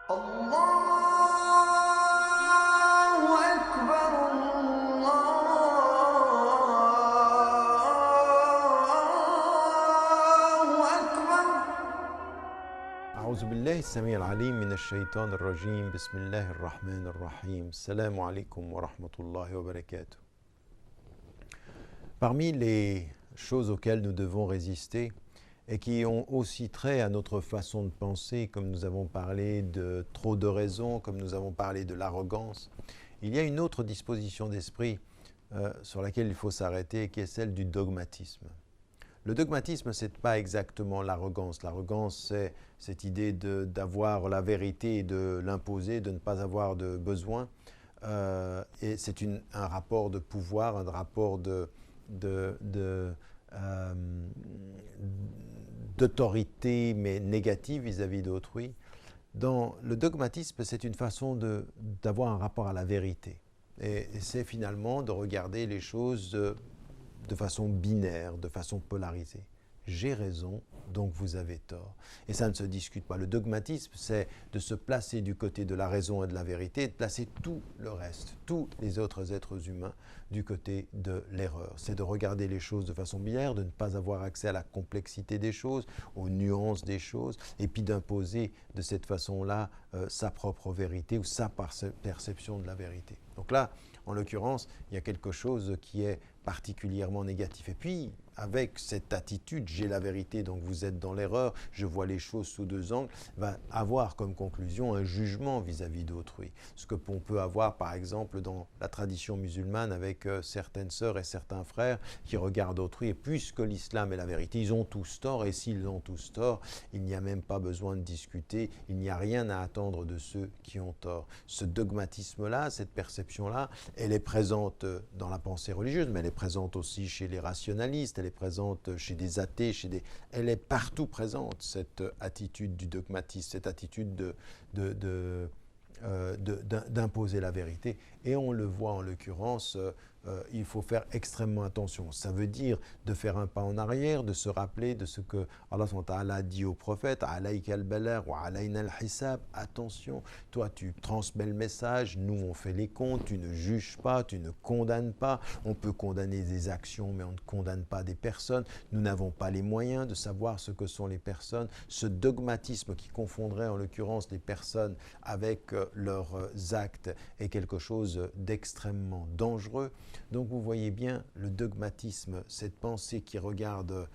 الله أكبر الله أكبر. أعوذ بالله السميع العليم من الشيطان الرجيم. بسم الله الرحمن الرحيم. السلام عليكم ورحمة الله وبركاته. Parmi les choses auxquelles nous devons résister et qui ont aussi trait à notre façon de penser, comme nous avons parlé de trop de raison, comme nous avons parlé de l'arrogance, il y a une autre disposition d'esprit sur laquelle il faut s'arrêter, qui est celle du dogmatisme. Le dogmatisme, ce n'est pas exactement l'arrogance. L'arrogance, c'est cette idée d'avoir la vérité et de l'imposer, de ne pas avoir de besoin. Et c'est un rapport de pouvoir, un rapport d'autorité, mais négative vis-à-vis d'autrui. Dans le dogmatisme, c'est une façon d'avoir un rapport à la vérité. Et c'est finalement de regarder les choses de façon binaire, de façon polarisée. J'ai raison, donc vous avez tort. Et ça ne se discute pas. Le dogmatisme, c'est de se placer du côté de la raison et de la vérité, et de placer tout le reste, tous les autres êtres humains, du côté de l'erreur. C'est de regarder les choses de façon binaire, de ne pas avoir accès à la complexité des choses, aux nuances des choses, et puis d'imposer de cette façon-là sa propre vérité ou sa perception de la vérité. Donc là, en l'occurrence, il y a quelque chose qui est particulièrement négatif. Et puis, avec cette attitude, j'ai la vérité, donc vous êtes dans l'erreur, je vois les choses sous deux angles, va avoir comme conclusion un jugement vis-à-vis d'autrui. Ce que on peut avoir, par exemple, dans la tradition musulmane avec certaines sœurs et certains frères qui regardent autrui, et puisque l'islam est la vérité, ils ont tous tort, et s'ils ont tous tort, il n'y a même pas besoin de discuter, il n'y a rien à attendre de ceux qui ont tort. Ce dogmatisme-là, cette perception-là, elle est présente dans la pensée religieuse, mais elle est présente aussi chez les rationalistes, elle est présente chez des athées, elle est partout présente, cette attitude du dogmatisme, cette attitude d'imposer la vérité. Et on le voit en l'occurrence, il faut faire extrêmement attention. Ça veut dire de faire un pas en arrière, de se rappeler de ce que Allah a dit au prophète, alayka al-balagh wa alayna al-hisab. Attention, toi tu transmets le message, nous on fait les comptes, tu ne juges pas, tu ne condamnes pas. On peut condamner des actions, mais on ne condamne pas des personnes. Nous n'avons pas les moyens de savoir ce que sont les personnes. Ce dogmatisme qui confondrait en l'occurrence les personnes avec leurs actes est quelque chose d'extrêmement dangereux. Donc vous voyez bien le dogmatisme, cette pensée qui regarde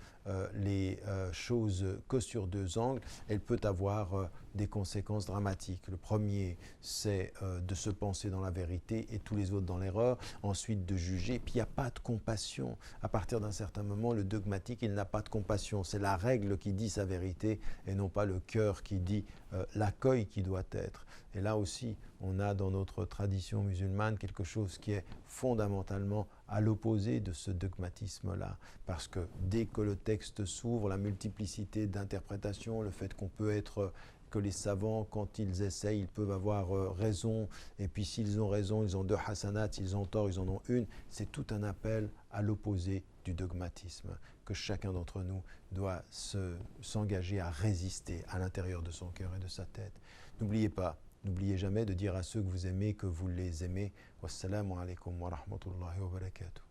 les choses que sur deux angles, elle peut avoir des conséquences dramatiques. Le premier, c'est de se penser dans la vérité et tous les autres dans l'erreur. Ensuite, de juger. Puis il n'y a pas de compassion. À partir d'un certain moment, le dogmatique, il n'a pas de compassion. C'est la règle qui dit sa vérité et non pas le cœur qui dit l'accueil qui doit être. Et là aussi, on a dans notre tradition musulmane quelque chose qui est fondamentalement à l'opposé de ce dogmatisme-là. Parce que dès que le texte s'ouvre, la multiplicité d'interprétations, le fait qu'on peut être que les savants, quand ils essayent, ils peuvent avoir raison, et puis s'ils ont raison, ils ont deux hasanats, s'ils ont tort, ils en ont une. C'est tout un appel à l'opposé du dogmatisme, que chacun d'entre nous doit s'engager à résister à l'intérieur de son cœur et de sa tête. N'oubliez jamais de dire à ceux que vous aimez que vous les aimez. Wassalamu alaikum wa rahmatullahi wa barakatuh.